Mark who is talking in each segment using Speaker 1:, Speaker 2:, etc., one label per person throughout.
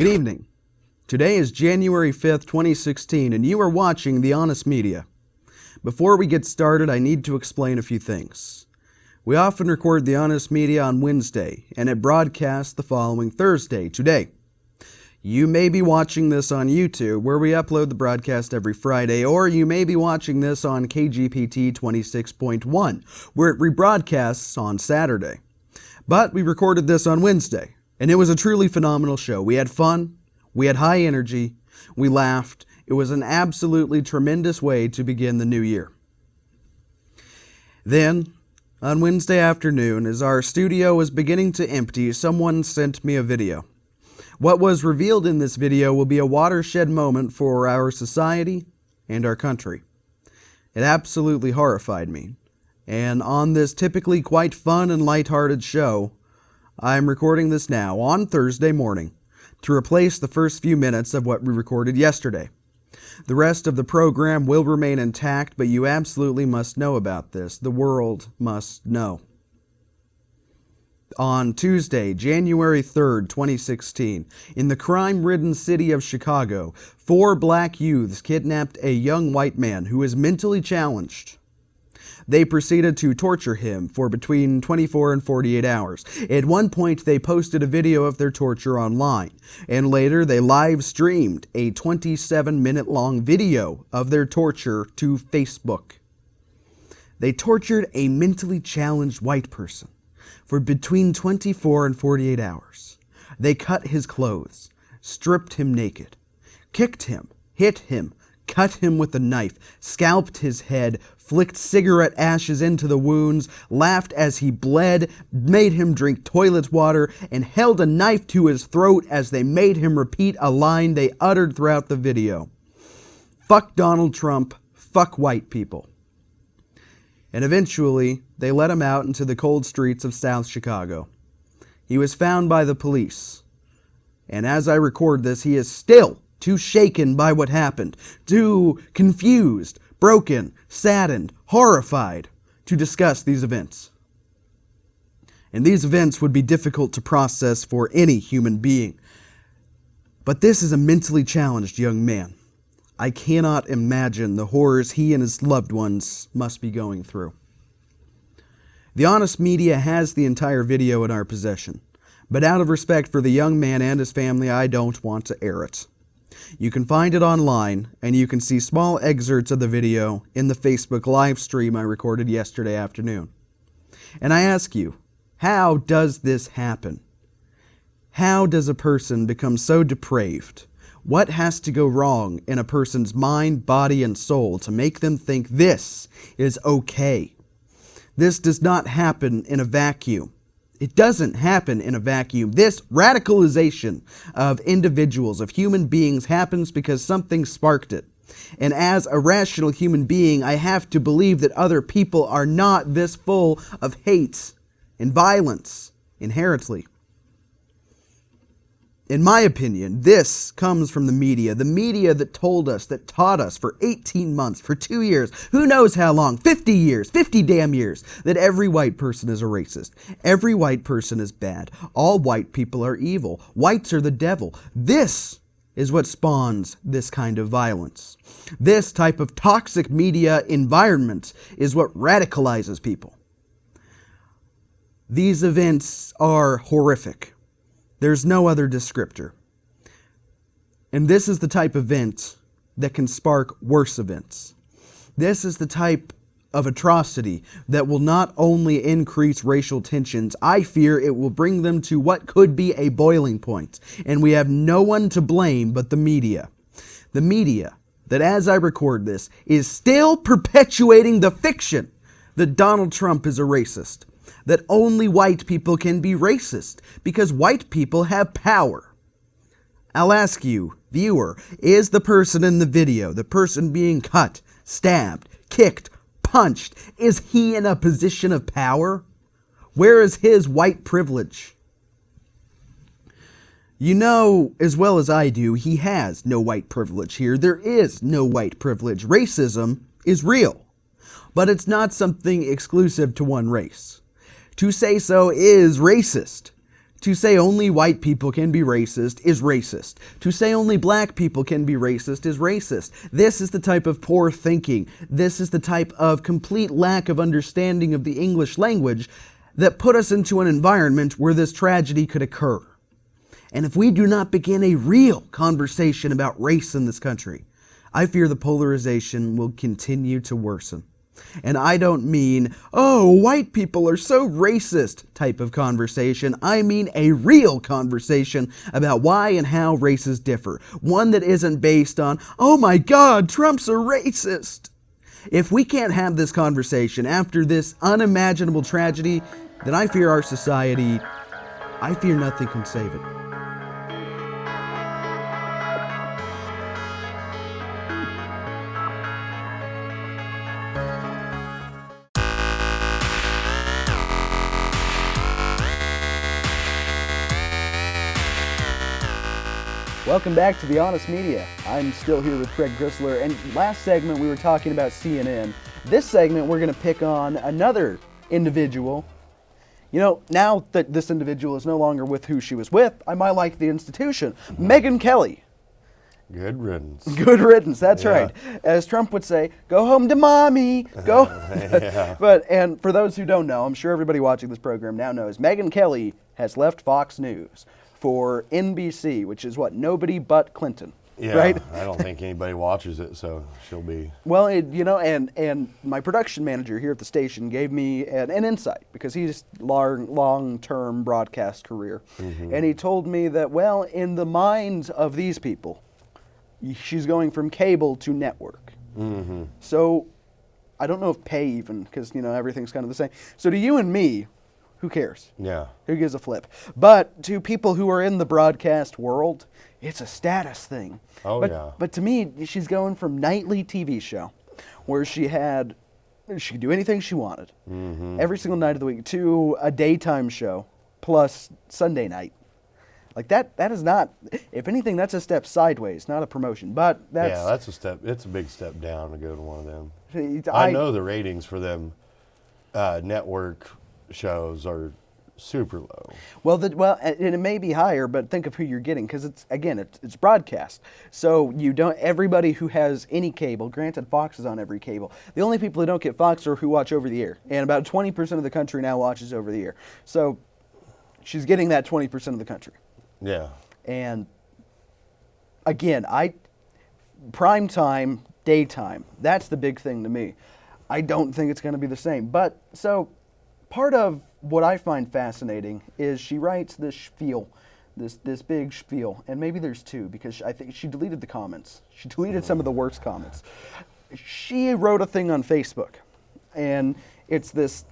Speaker 1: Good evening. Today is January 5th, 2016, and you are watching The Honest Media. Before we get started, I need to explain a few things. We often record The Honest Media on Wednesday, and it broadcasts the following Thursday, today. You may be watching this on YouTube, where we upload the broadcast every Friday, or you may be watching this on KGPT 26.1, where it rebroadcasts on Saturday. But we recorded this on Wednesday, and it was a truly phenomenal show. We had fun, we had high energy, we laughed. It was an absolutely tremendous way to begin the new year. Then, on Wednesday afternoon, as our studio was beginning to empty, someone sent me a video. What was revealed in this video will be a watershed moment for our society and our country. It absolutely horrified me. And on this typically quite fun and lighthearted show, I'm recording this now on Thursday morning to replace the first few minutes of what we recorded yesterday. The rest of the program will remain intact, but you absolutely must know about this. The world must know. On Tuesday, January 3rd, 2016, in the crime-ridden city of Chicago, 4 black youths kidnapped a young white man who is mentally challenged. They proceeded to torture him for between 24 and 48 hours. At one point, they posted a video of their torture online, and later they live-streamed a 27-minute-long video of their torture to Facebook. They tortured a mentally challenged white person for between 24 and 48 hours. They cut his clothes, stripped him naked, kicked him, hit him, cut him with a knife, scalped his head, flicked cigarette ashes into the wounds, laughed as he bled, made him drink toilet water, and held a knife to his throat as they made him repeat a line they uttered throughout the video. Fuck Donald Trump, fuck white people. And eventually, they let him out into the cold streets of South Chicago. He was found by the police. And as I record this, he is still too shaken by what happened, too confused, broken, saddened, horrified to discuss these events. And these events would be difficult to process for any human being. But this is a mentally challenged young man. I cannot imagine the horrors he and his loved ones must be going through. The Honest Media has the entire video in our possession, but out of respect for the young man and his family, I don't want to air it. You can find it online, and you can see small excerpts of the video in the Facebook live stream I recorded yesterday afternoon. And I ask you, how does this happen? How does a person become so depraved? What has to go wrong in a person's mind, body, and soul to make them think this is okay? This does not happen in a vacuum. It doesn't happen in a vacuum. This radicalization of individuals, of human beings, happens because something sparked it. And as a rational human being, I have to believe that other people are not this full of hate and violence inherently. In my opinion, this comes from the media that told us, that taught us for 18 months, for 2 years, who knows how long, 50 years, 50 damn years, that every white person is a racist. Every white person is bad. All white people are evil. Whites are the devil. This is what spawns this kind of violence. This type of toxic media environment is what radicalizes people. These events are horrific. There's no other descriptor. And this is the type of event that can spark worse events. This is the type of atrocity that will not only increase racial tensions, I fear it will bring them to what could be a boiling point. And we have no one to blame but the media. The media that, as I record this, is still perpetuating the fiction that Donald Trump is a racist. That only white people can be racist because white people have power. I'll ask you, viewer, is the person in the video, the person being cut, stabbed, kicked, punched, is he in a position of power? Where is his white privilege? You know as well as I do, he has no white privilege here. There is no white privilege. Racism is real, but it's not something exclusive to one race. To say so is racist. To say only white people can be racist is racist. To say only black people can be racist is racist. This is the type of poor thinking. This is the type of complete lack of understanding of the English language that put us into an environment where this tragedy could occur. And if we do not begin a real conversation about race in this country, I fear the polarization will continue to worsen. And I don't mean, oh, white people are so racist type of conversation. I mean a real conversation about why and how races differ. One that isn't based on, oh my God, Trump's a racist. If we can't have this conversation after this unimaginable tragedy, then I fear our society, I fear nothing can save it. Welcome back to The Honest Media. I'm still here with Craig Chrysler, and last segment we were talking about CNN. This segment we're going to pick on another individual. You know, now that this individual is no longer with who she was with, I might like the institution. Megyn Kelly.
Speaker 2: Good riddance.
Speaker 1: Good riddance, that's right. As Trump would say, go home to mommy. Go. And for those who don't know, I'm sure everybody watching this program now knows, Megyn Kelly has left Fox News for NBC, which is what, nobody but Clinton, right?
Speaker 2: I don't think anybody watches it, so she'll be...
Speaker 1: Well, and my production manager here at the station gave me an insight, because he's long-term broadcast career. Mm-hmm. And he told me that, well, in the minds of these people, she's going from cable to network. Mm-hmm. So I don't know if pay even, because, everything's kind of the same. So to you and me, who cares?
Speaker 2: Yeah.
Speaker 1: Who gives a flip? But to people who are in the broadcast world, it's a status thing. But to me, she's going from nightly TV show, where she could do anything she wanted, every single night of the week, to a daytime show, plus Sunday night. Like that is not, if anything, that's a step sideways, not a promotion. But
Speaker 2: that's a step. It's a big step down to go to one of them. I know the ratings for them network shows are super low.
Speaker 1: Well, and it may be higher, but think of who you're getting, because it's broadcast. So everybody who has any cable, granted Fox is on every cable, the only people who don't get Fox are who watch over the air, and about 20% of the country now watches over the air. So she's getting that 20% of the country.
Speaker 2: Yeah.
Speaker 1: And again, prime time, daytime, that's the big thing to me. I don't think it's going to be the same. But so part of what I find fascinating is she writes this spiel, this big spiel, and maybe there's two, because I think she deleted the comments. She deleted some of the worst comments. She wrote a thing on Facebook, and it's this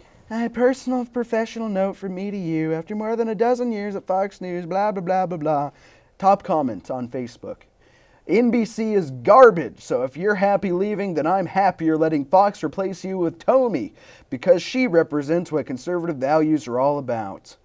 Speaker 1: personal professional note from me to you after more than a dozen years at Fox News, blah, blah, blah, blah, blah. Top comment on Facebook. NBC is garbage, so if you're happy leaving, then I'm happier letting Fox replace you with Tommy, because she represents what conservative values are all about.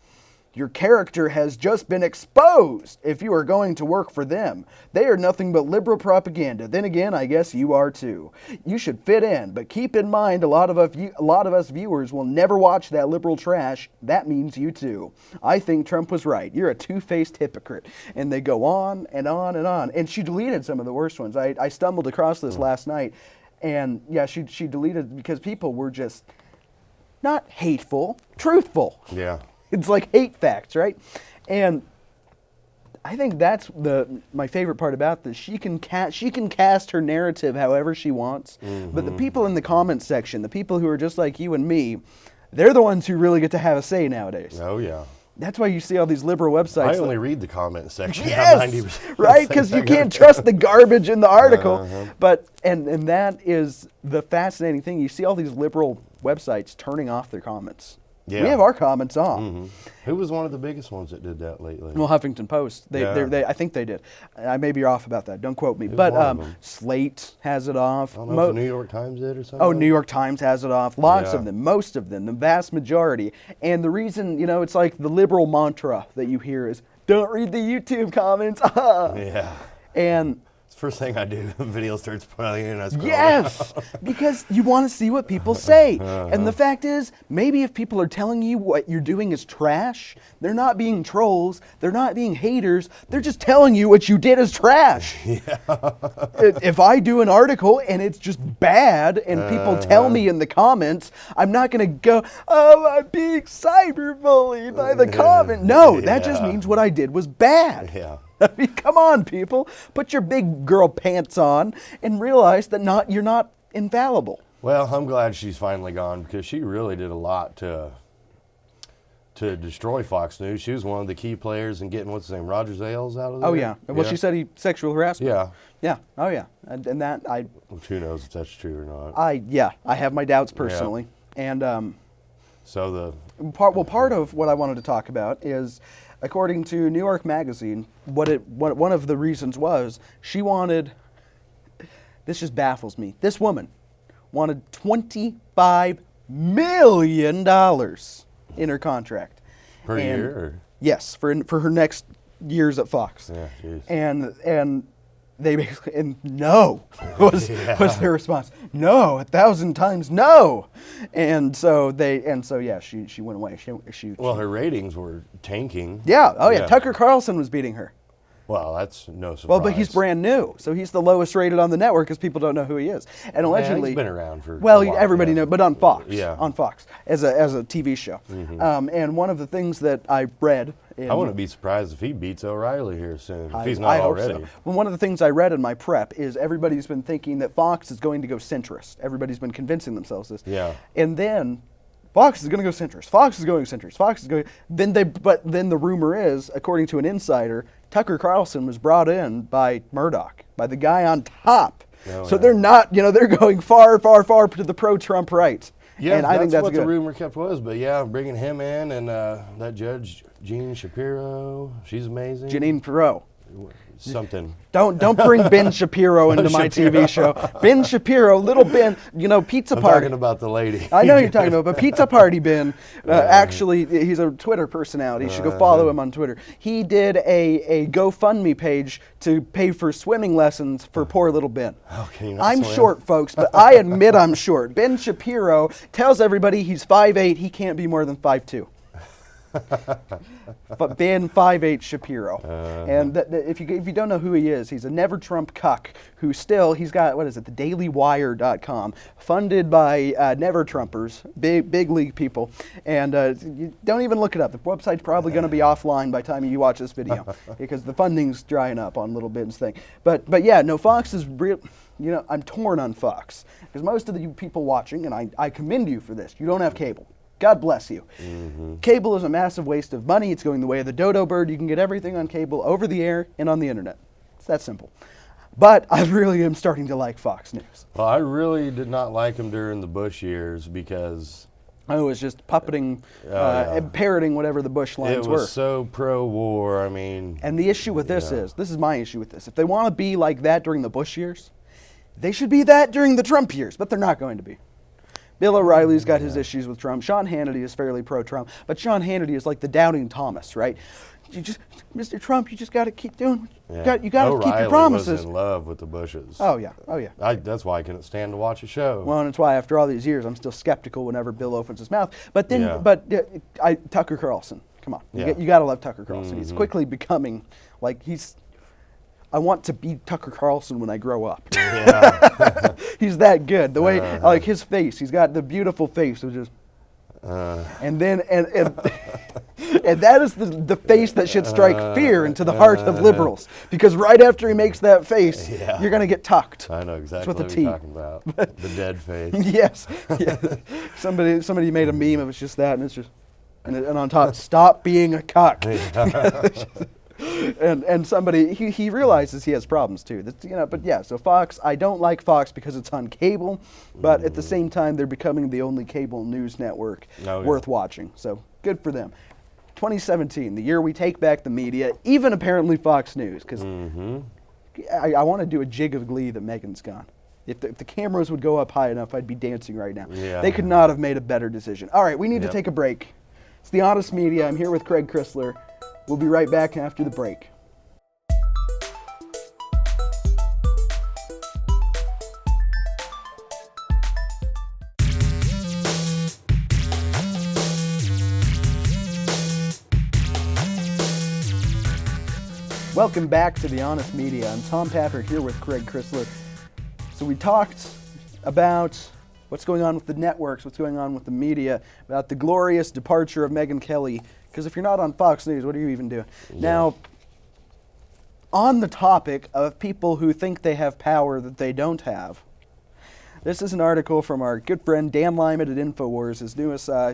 Speaker 1: Your character has just been exposed if you are going to work for them. They are nothing but liberal propaganda. Then again, I guess you are too. You should fit in, but keep in mind a lot of us viewers will never watch that liberal trash. That means you too. I think Trump was right. You're a two-faced hypocrite. And they go on and on and on. And she deleted some of the worst ones. I stumbled across this last night. And yeah, she deleted because people were just not hateful, truthful.
Speaker 2: Yeah.
Speaker 1: It's like hate facts, right? And I think that's my favorite part about this. She can cast her narrative however she wants, but the people in the comments section, the people who are just like you and me, they're the ones who really get to have a say nowadays.
Speaker 2: Oh, yeah.
Speaker 1: That's why you see all these liberal websites.
Speaker 2: I only read the comment section.
Speaker 1: Yes, right? Because you can't trust the garbage in the article. But and that is the fascinating thing. You see all these liberal websites turning off their comments. Yeah. We have our comments on.
Speaker 2: Who was one of the biggest ones that did that lately?
Speaker 1: Well, Huffington Post. I think they did. I may be off about that. Don't quote me. But Slate has it off.
Speaker 2: I don't know if the New York Times did or something.
Speaker 1: Oh, New York Times has it off. Lots of them. Most of them. The vast majority. And the reason, it's like the liberal mantra that you hear is, don't read the YouTube comments.
Speaker 2: Yeah.
Speaker 1: And
Speaker 2: First thing I do, the video starts playing and I scroll.
Speaker 1: Yes, because you want to see what people say. And the fact is, maybe if people are telling you what you're doing is trash, they're not being trolls, they're not being haters, they're just telling you what you did is trash. If I do an article and it's just bad and people tell me in the comments, I'm not going to go, oh, I'm being cyberbullied by the comment. No, that just means what I did was bad.
Speaker 2: Yeah.
Speaker 1: I mean, come on, people. Put your big girl pants on and realize that you're not infallible.
Speaker 2: Well, I'm glad she's finally gone because she really did a lot to destroy Fox News. She was one of the key players in getting, what's his name, Roger Ailes out of there?
Speaker 1: Oh, yeah. Well, she said he sexual harassment.
Speaker 2: Yeah.
Speaker 1: Yeah. Oh, yeah. And that,
Speaker 2: who knows if that's true or not.
Speaker 1: I have my doubts personally. Yeah. And
Speaker 2: so
Speaker 1: part of what I wanted to talk about is, according to New York Magazine, one of the reasons was she wanted, this just baffles me, this woman wanted $25 million in her contract.
Speaker 2: Per year? Or?
Speaker 1: Yes, for her next years at Fox.
Speaker 2: Yeah, geez.
Speaker 1: And they basically, and no was their response. No, 1,000 times no. And so she went away.
Speaker 2: Her ratings were tanking.
Speaker 1: Yeah. Oh yeah. Tucker Carlson was beating her.
Speaker 2: Well, that's no surprise.
Speaker 1: Well, but he's brand new, so he's the lowest rated on the network because people don't know who he is. And allegedly,
Speaker 2: he's been around for.
Speaker 1: Well, everybody knows, but on Fox.
Speaker 2: Yeah.
Speaker 1: On Fox as a TV show. Mm-hmm. And one of the things that I read.
Speaker 2: I wouldn't be surprised if he beats O'Reilly here soon, if he's not already.
Speaker 1: Hope so. Well, one of the things I read in my prep is everybody's been thinking that Fox is going to go centrist. Everybody's been convincing themselves this.
Speaker 2: Yeah.
Speaker 1: And then Fox is going to go centrist. Fox is going centrist. Fox is going. But then the rumor is, according to an insider, Tucker Carlson was brought in by Murdoch, by the guy on top. So they're not, they're going far, far, far to the pro-Trump right.
Speaker 2: Yeah,
Speaker 1: and I think that's
Speaker 2: what
Speaker 1: good.
Speaker 2: The rumor kept was. But yeah, bringing him in and that judge, Jean Shapiro, she's amazing.
Speaker 1: Janine Pirro.
Speaker 2: Something.
Speaker 1: Don't bring Ben Shapiro into my TV show. Ben Shapiro, little Ben, Pizza Party.
Speaker 2: I'm talking about the lady.
Speaker 1: I know you're talking about, but Pizza Party Ben, actually, he's a Twitter personality. You should go follow him on Twitter. He did a GoFundMe page to pay for swimming lessons for poor little Ben.
Speaker 2: Okay,
Speaker 1: I'm short, folks, but I admit I'm short. Ben Shapiro tells everybody he's 5'8", he can't be more than 5'2". But Ben 5'8" Shapiro, and if you don't know who he is, he's a never Trump cuck who he's got thedailywire.com, funded by never Trumpers, big league people, and you don't even look it up. The website's probably going to be offline by the time you watch this video because the funding's drying up on Little Ben's thing. But yeah, no, Fox is real. I'm torn on Fox because most of the people watching, and I commend you for this, you don't have cable. God bless you. Mm-hmm. Cable is a massive waste of money. It's going the way of the dodo bird. You can get everything on cable, over the air, and on the internet. It's that simple. But I really am starting to like Fox News.
Speaker 2: Well, I really did not like him during the Bush years because...
Speaker 1: I was just puppeting, parroting whatever the Bush lines were.
Speaker 2: It was so pro-war, I mean...
Speaker 1: And the issue with this is my issue with this. If they want to be like that during the Bush years, they should be that during the Trump years, but they're not going to be. Bill O'Reilly's got his issues with Trump. Sean Hannity is fairly pro-Trump, but Sean Hannity is like the doubting Thomas, right? Mr. Trump, you just got to keep doing. You got to keep your promises.
Speaker 2: Was in love with the Bushes.
Speaker 1: Oh yeah.
Speaker 2: That's why I couldn't stand to watch a show.
Speaker 1: Well, and it's why after all these years, I'm still skeptical whenever Bill opens his mouth. But then, Tucker Carlson, come on, you got to love Tucker Carlson. Mm-hmm. He's quickly becoming like I want to be Tucker Carlson when I grow up. Yeah. He's that good. The way, like his face, he's got the beautiful face of just, and that is the face that should strike fear into the heart of liberals. Because right after he makes that face, you're going to get tucked.
Speaker 2: I know exactly what you're talking about. The dead face.
Speaker 1: Yes. Yeah. Somebody made a meme. It was just that, and it's just, and on top, stop being a cuck. Yeah. And somebody he realizes he has problems too. But yeah, so Fox, I don't like Fox because it's on cable, but at the same time they're becoming the only cable news network worth watching. So good for them. 2017, the year we take back the media, even apparently Fox News, because I want to do a jig of glee that Megyn's gone. If the cameras would go up high enough, I'd be dancing right now. Yeah. They could not have made a better decision. All right, we need to take a break. It's The Honest Media. I'm here with Craig Chrysler. We'll be right back after the break. Welcome back to The Honest Media. I'm Tom Pappert here with Craig Chrysler. So we talked about what's going on with the networks, what's going on with the media, about the glorious departure of Megyn Kelly. Because if you're not on Fox News, what are you even doing? Yeah. Now, on the topic of people who think they have power that they don't have, this is an article from our good friend Dan Lyman at InfoWars, his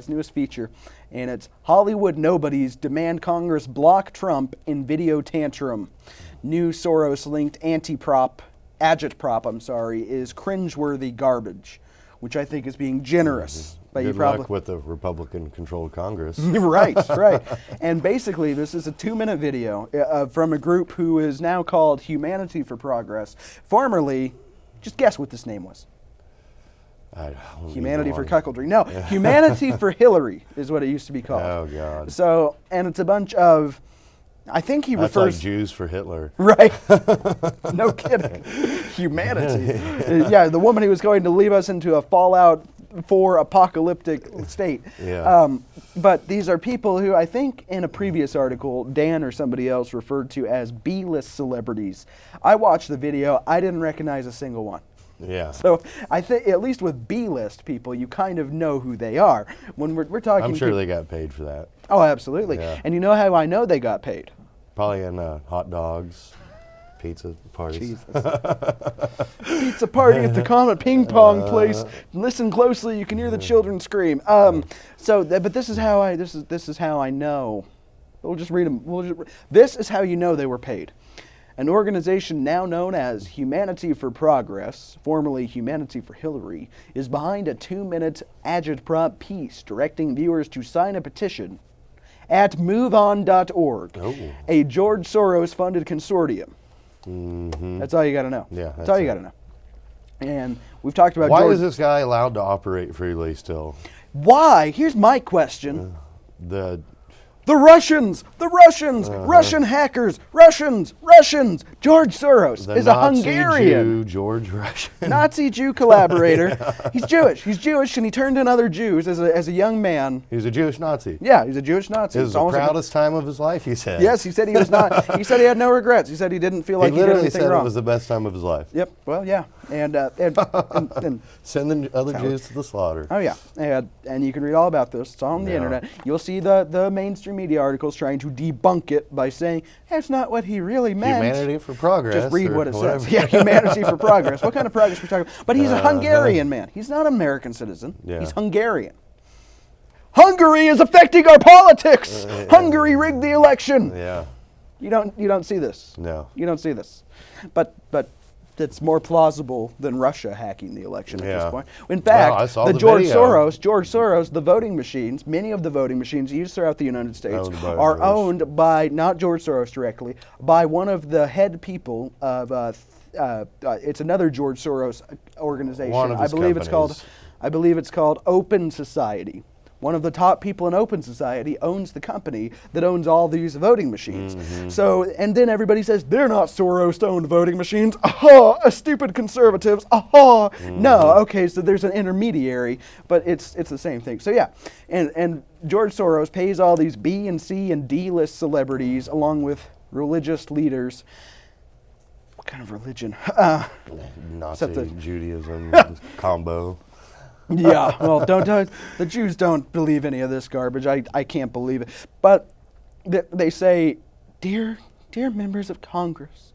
Speaker 1: newest feature, and it's Hollywood Nobodies Demand Congress Block Trump in Video Tantrum. New Soros-linked agitprop, is cringeworthy garbage, which I think is being generous. But
Speaker 2: Good luck with the Republican-controlled Congress.
Speaker 1: Right. And basically, this is a 2-minute video from a group who is now called Humanity for Progress. Formerly, just guess what this name was. Humanity for Cuckoldry. No, Humanity for Hillary is what it used to be called.
Speaker 2: Oh, God.
Speaker 1: So, and it's a bunch of, I think he
Speaker 2: That's
Speaker 1: refers...
Speaker 2: like Jews for Hitler.
Speaker 1: Right. No kidding. Humanity. Yeah, the woman who was going to leave us into a Fallout 4 apocalyptic state.
Speaker 2: Yeah.
Speaker 1: But these are people who I think in a previous article, Dan or somebody else referred to as B-list celebrities. I watched the video. I didn't recognize a single one.
Speaker 2: Yeah.
Speaker 1: So I think at least with B-list people, you kind of know who they are. When we're talking,
Speaker 2: I'm sure they got paid for that.
Speaker 1: Oh, absolutely.
Speaker 2: Yeah.
Speaker 1: And you know how I know they got paid?
Speaker 2: Probably in hot dogs, pizza parties.
Speaker 1: Jesus. Pizza party at the Comet Ping Pong place. Listen closely; you can hear the children scream. But this is how I know. We'll just read them. This is how you know they were paid. An organization now known as Humanity for Progress, formerly Humanity for Hillary, is behind a 2-minute agitprop piece directing viewers to sign a petition at moveon.org, a George Soros-funded consortium. Mm-hmm. That's all you got to know.
Speaker 2: Yeah,
Speaker 1: that's all you got to know. And we've talked about
Speaker 2: Why is this guy allowed to operate freely still?
Speaker 1: Why? Here's my question. The Russians, Russian hackers, Russians. George Soros is a Hungarian.
Speaker 2: George Russian.
Speaker 1: Nazi Jew collaborator. He's Jewish, and he turned in other Jews as a young man.
Speaker 2: He was a Jewish Nazi.
Speaker 1: Yeah, he's a Jewish Nazi.
Speaker 2: It was the proudest time of his life, he said.
Speaker 1: Yes, he said he was not. He said he had no regrets. He said he didn't feel like he did anything wrong.
Speaker 2: He literally said it was the best time of his life.
Speaker 1: Yep. Well, yeah, and
Speaker 2: sending other Jews to the slaughter.
Speaker 1: Oh yeah, and you can read all about this. It's on the internet. You'll see the mainstream media articles trying to debunk it by saying that's not what he really meant.
Speaker 2: Humanity for Progress.
Speaker 1: Just read what it says. Yeah, Humanity for Progress. What kind of progress are we talking about? But he's a Hungarian man. He's not an American citizen. Yeah. He's Hungarian. Hungary is affecting our politics. Hungary rigged the election.
Speaker 2: Yeah.
Speaker 1: You don't see this.
Speaker 2: No.
Speaker 1: You don't see this. But it's more plausible than Russia hacking the election at this point. In fact, George Soros, the voting machines, many of the voting machines used throughout the United States are owned by, not George Soros directly, by one of the head people of, it's another George Soros organization. I believe it's called Open Society. One of the top people in Open Society owns the company that owns all these voting machines. Mm-hmm. So, and then everybody says, they're not Soros-owned voting machines. Aha, stupid conservatives. Aha. Mm-hmm. No, okay, so there's an intermediary, but it's the same thing. So yeah, and George Soros pays all these B and C and D list celebrities along with religious leaders. What kind of religion?
Speaker 2: Nazi Judaism combo.
Speaker 1: Yeah, well, the Jews don't believe any of this garbage. I can't believe it. But they say, dear members of Congress,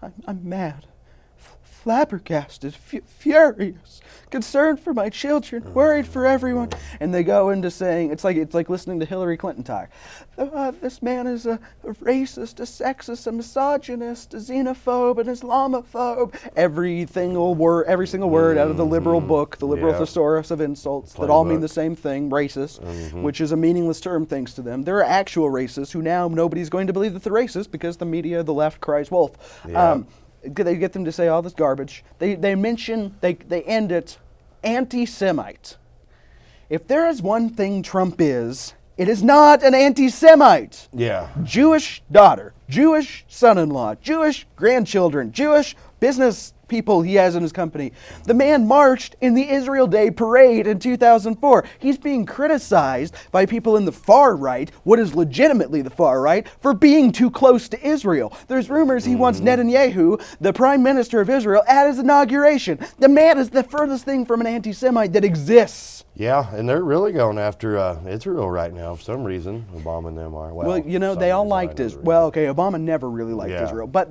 Speaker 1: I'm mad, flabbergasted, furious, concerned for my children, worried for everyone. And they go into saying, it's like listening to Hillary Clinton talk. This man is a racist, a sexist, a misogynist, a xenophobe, an Islamophobe. Every single word out of the liberal book, the liberal thesaurus of insults that all mean the same thing, racist, which is a meaningless term thanks to them. There are actual racists who now nobody's going to believe that they're racist because the media, the left, cries wolf. Yeah. They get them to say all this garbage. They end it anti-Semite. If there is one thing Trump is, it is not an anti-Semite.
Speaker 2: Yeah.
Speaker 1: Jewish daughter, Jewish son-in-law, Jewish grandchildren, Jewish business people he has in his company. The man marched in the Israel Day parade in 2004. He's being criticized by people in the far right, what is legitimately the far right, for being too close to Israel. There's rumors he wants Netanyahu, the prime minister of Israel, at his inauguration. The man is the furthest thing from an anti-Semite that exists.
Speaker 2: Yeah, and they're really going after Israel right now for some reason. Obama and them are.
Speaker 1: Well, they all liked Israel. Well, okay, Obama never really liked Israel, but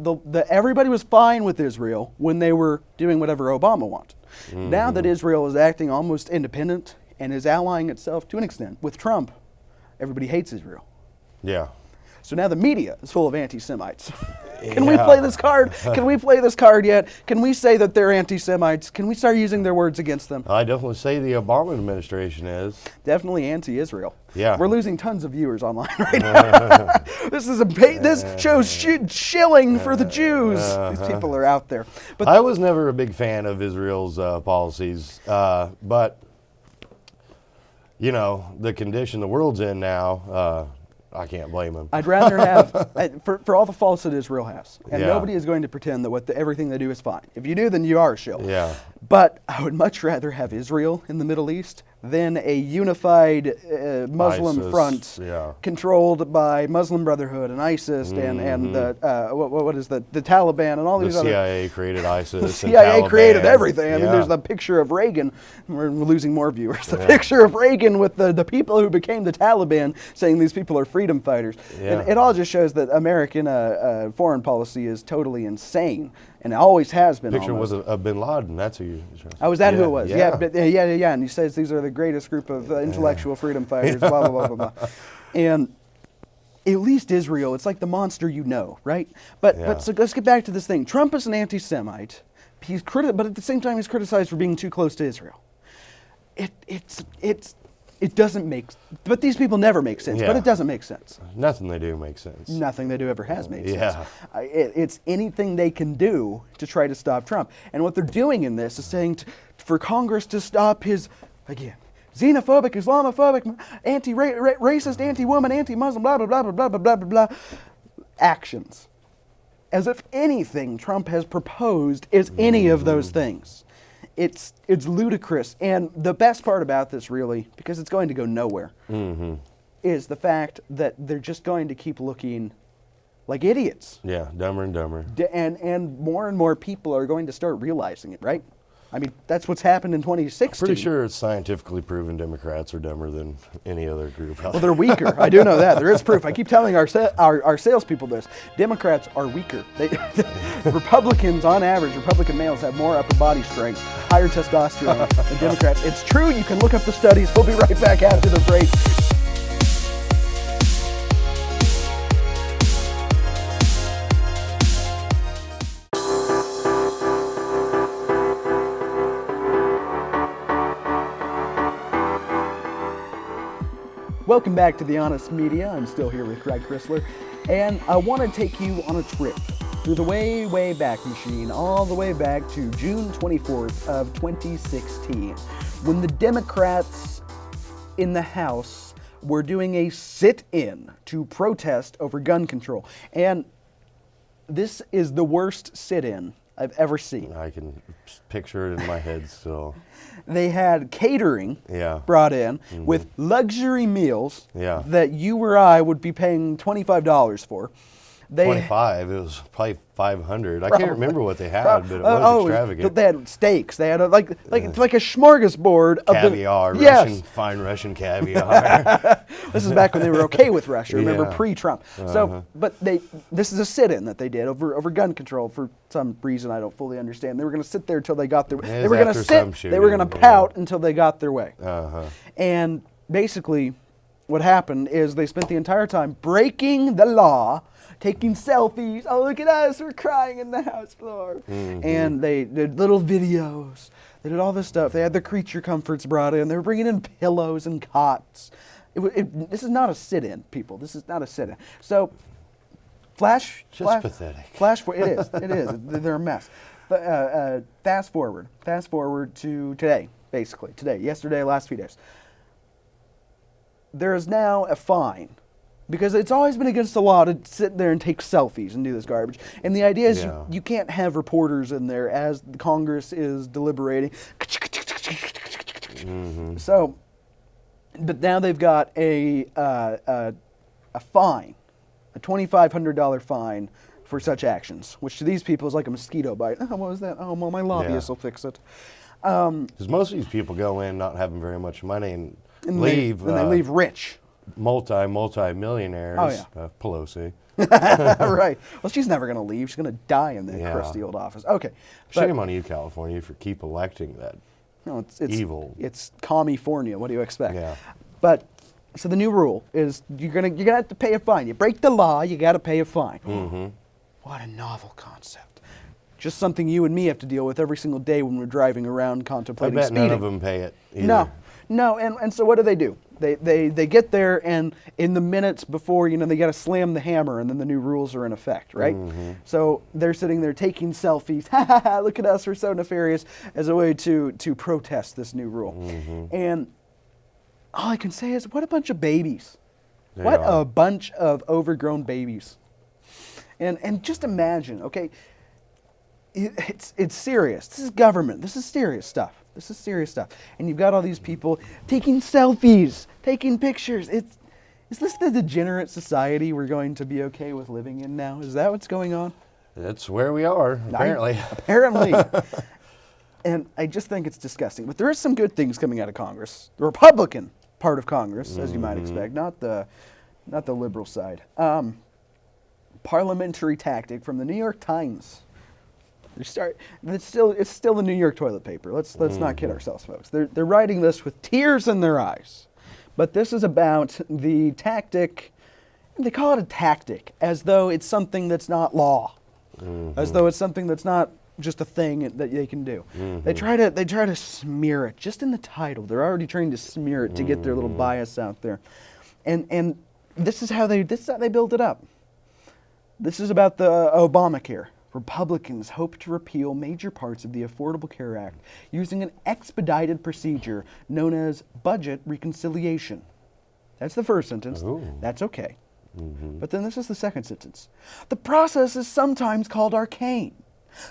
Speaker 1: everybody was fine with Israel when they were doing whatever Obama wanted. Now that Israel is acting almost independent and is allying itself to an extent with Trump, everybody hates Israel.
Speaker 2: Yeah.
Speaker 1: So now the media is full of anti-Semites. Can we play this card? Can we play this card yet? Can we say that they're anti-Semites? Can we start using their words against them?
Speaker 2: I definitely say the Obama administration is.
Speaker 1: Definitely anti-Israel.
Speaker 2: Yeah.
Speaker 1: We're losing tons of viewers online right now. This show's chilling for the Jews. These people are out there. But
Speaker 2: I was never a big fan of Israel's policies, but the condition the world's in now. I can't blame him.
Speaker 1: I'd rather have, for all the faults that Israel has, and nobody is going to pretend that everything they do is fine. If you do, then you are a shill.
Speaker 2: Yeah.
Speaker 1: But I would much rather have Israel in the Middle East than a unified Muslim
Speaker 2: ISIS,
Speaker 1: front controlled by Muslim Brotherhood and ISIS and the Taliban and all these other.
Speaker 2: The CIA created ISIS.
Speaker 1: The CIA
Speaker 2: and
Speaker 1: created
Speaker 2: Taliban.
Speaker 1: Everything. I mean, there's the picture of Reagan. We're losing more viewers. The picture of Reagan with the people who became the Taliban saying these people are freedom fighters.
Speaker 2: Yeah.
Speaker 1: It all just shows that American foreign policy is totally insane. And it always has been.
Speaker 2: Picture was of Bin Laden. That's who you.
Speaker 1: Oh, was that who it was? Yeah. And he says these are the greatest group of intellectual freedom fighters. Blah blah blah blah blah. And at least Israel, it's like the monster right? But so let's get back to this thing. Trump is an anti-Semite. But at the same time, he's criticized for being too close to Israel. It doesn't make, but these people never make sense. But it doesn't make sense.
Speaker 2: Nothing they do makes sense.
Speaker 1: Nothing they do ever has made sense. It's anything they can do to try to stop Trump. And what they're doing in this is saying for Congress to stop his, again, xenophobic, Islamophobic, anti-racist, anti-woman, anti-Muslim, blah, blah, blah, blah, blah, blah, blah, blah, actions. As if anything Trump has proposed is any of those things. It's ludicrous. And the best part about this, really, because it's going to go nowhere, is the fact that they're just going to keep looking like idiots.
Speaker 2: Yeah, dumber and dumber.
Speaker 1: And more people are going to start realizing it, right? I mean, that's what's happened in 2016.
Speaker 2: Pretty sure it's scientifically proven Democrats are dumber than any other group.
Speaker 1: Well, they're weaker. I do know that. There is proof. I keep telling our salespeople this. Democrats are weaker. Republicans, on average, Republican males have more upper body strength, higher testosterone than Democrats. It's true. You can look up the studies. We'll be right back after the break. Welcome back to The Honest Media. I'm still here with Craig Chrysler, and I want to take you on a trip through the way, way back machine, all the way back to June 24th of 2016, when the Democrats in the House were doing a sit-in to protest over gun control. And this is the worst sit-in I've ever seen.
Speaker 2: I can picture it in my head still.
Speaker 1: They had catering brought in with luxury meals that you or I would be paying $25 for.
Speaker 2: 25. It was probably 500. I can't remember what they had, but it was extravagant.
Speaker 1: They had steaks. They had like a smorgasbord of
Speaker 2: caviar, fine Russian caviar.
Speaker 1: This is back when they were okay with Russia. Remember, pre-Trump. So, but this is a sit-in that they did over gun control for some reason I don't fully understand. They were going to sit there until they got their. They were going to sit. They were going to pout until they got their way. And basically, what happened is they spent the entire time breaking the law, taking selfies. Oh, look at us, we're crying in the House floor. And they did little videos. They did all this stuff. They had the creature comforts brought in. They were bringing in pillows and cots. This is not a sit-in, people. This is not a sit-in. So,
Speaker 2: pathetic.
Speaker 1: It is. They're a mess. Fast forward to today, basically. Yesterday, last few days. There is now a fine Because it's always been against the law to sit there and take selfies and do this garbage. And the idea is
Speaker 2: Yeah.
Speaker 1: you can't have reporters in there as the Congress is deliberating. So, but now they've got a fine, a $2,500 fine for such actions, which to these people is like a mosquito bite. Oh, what was that? Oh, well, my lobbyist will fix it.
Speaker 2: Because most of these people go in not having very much money and leave.
Speaker 1: They leave rich.
Speaker 2: Multi-millionaires.
Speaker 1: Oh, yeah.
Speaker 2: Pelosi.
Speaker 1: Right. Well, she's never going to leave. She's going to die in that crusty old office. Okay.
Speaker 2: Shame on you, California, for keep electing that
Speaker 1: It's
Speaker 2: evil.
Speaker 1: It's California. What do you expect?
Speaker 2: Yeah.
Speaker 1: But so the new rule is you're gonna have to pay a fine. You break the law, you got to pay a fine.
Speaker 2: Mm-hmm.
Speaker 1: What a novel concept. Just something you and me have to deal with every single day when we're driving around
Speaker 2: I
Speaker 1: contemplating
Speaker 2: bet
Speaker 1: speeding.
Speaker 2: none of them pay it either.
Speaker 1: No. And so what do? They get there, and in the minutes before, they got to slam the hammer, and then the new rules are in effect, right?
Speaker 2: Mm-hmm.
Speaker 1: So they're sitting there taking selfies. Ha ha ha! Look at us, we're so nefarious, as a way to protest this new rule.
Speaker 2: Mm-hmm.
Speaker 1: And all I can say is, what a bunch of babies!
Speaker 2: They
Speaker 1: What
Speaker 2: are.
Speaker 1: a bunch of overgrown babies! And just imagine, okay. It's serious. This is government. This is serious stuff. And you've got all these people taking selfies, taking pictures. Is this the degenerate society we're going to be okay with living in now? Is that what's going on?
Speaker 2: That's where we are, apparently.
Speaker 1: Apparently. And I just think it's disgusting. But there is some good things coming out of Congress. The Republican part of Congress, as you might expect, not the liberal side. Parliamentary tactic from the New York Times. It's still the New York toilet paper. Let's not kid ourselves, folks. They're writing this with tears in their eyes, but this is about the tactic. They call it a tactic, as though it's something that's not law, as though it's something that's not just a thing that they can do. They try to smear it just in the title. They're already trying to smear it to get their little bias out there, and this is how they build it up. This is about the Obamacare. Republicans hope to repeal major parts of the Affordable Care Act using an expedited procedure known as budget reconciliation. That's the first sentence.
Speaker 2: Ooh.
Speaker 1: That's okay. But then this is the second sentence. The process is sometimes called arcane,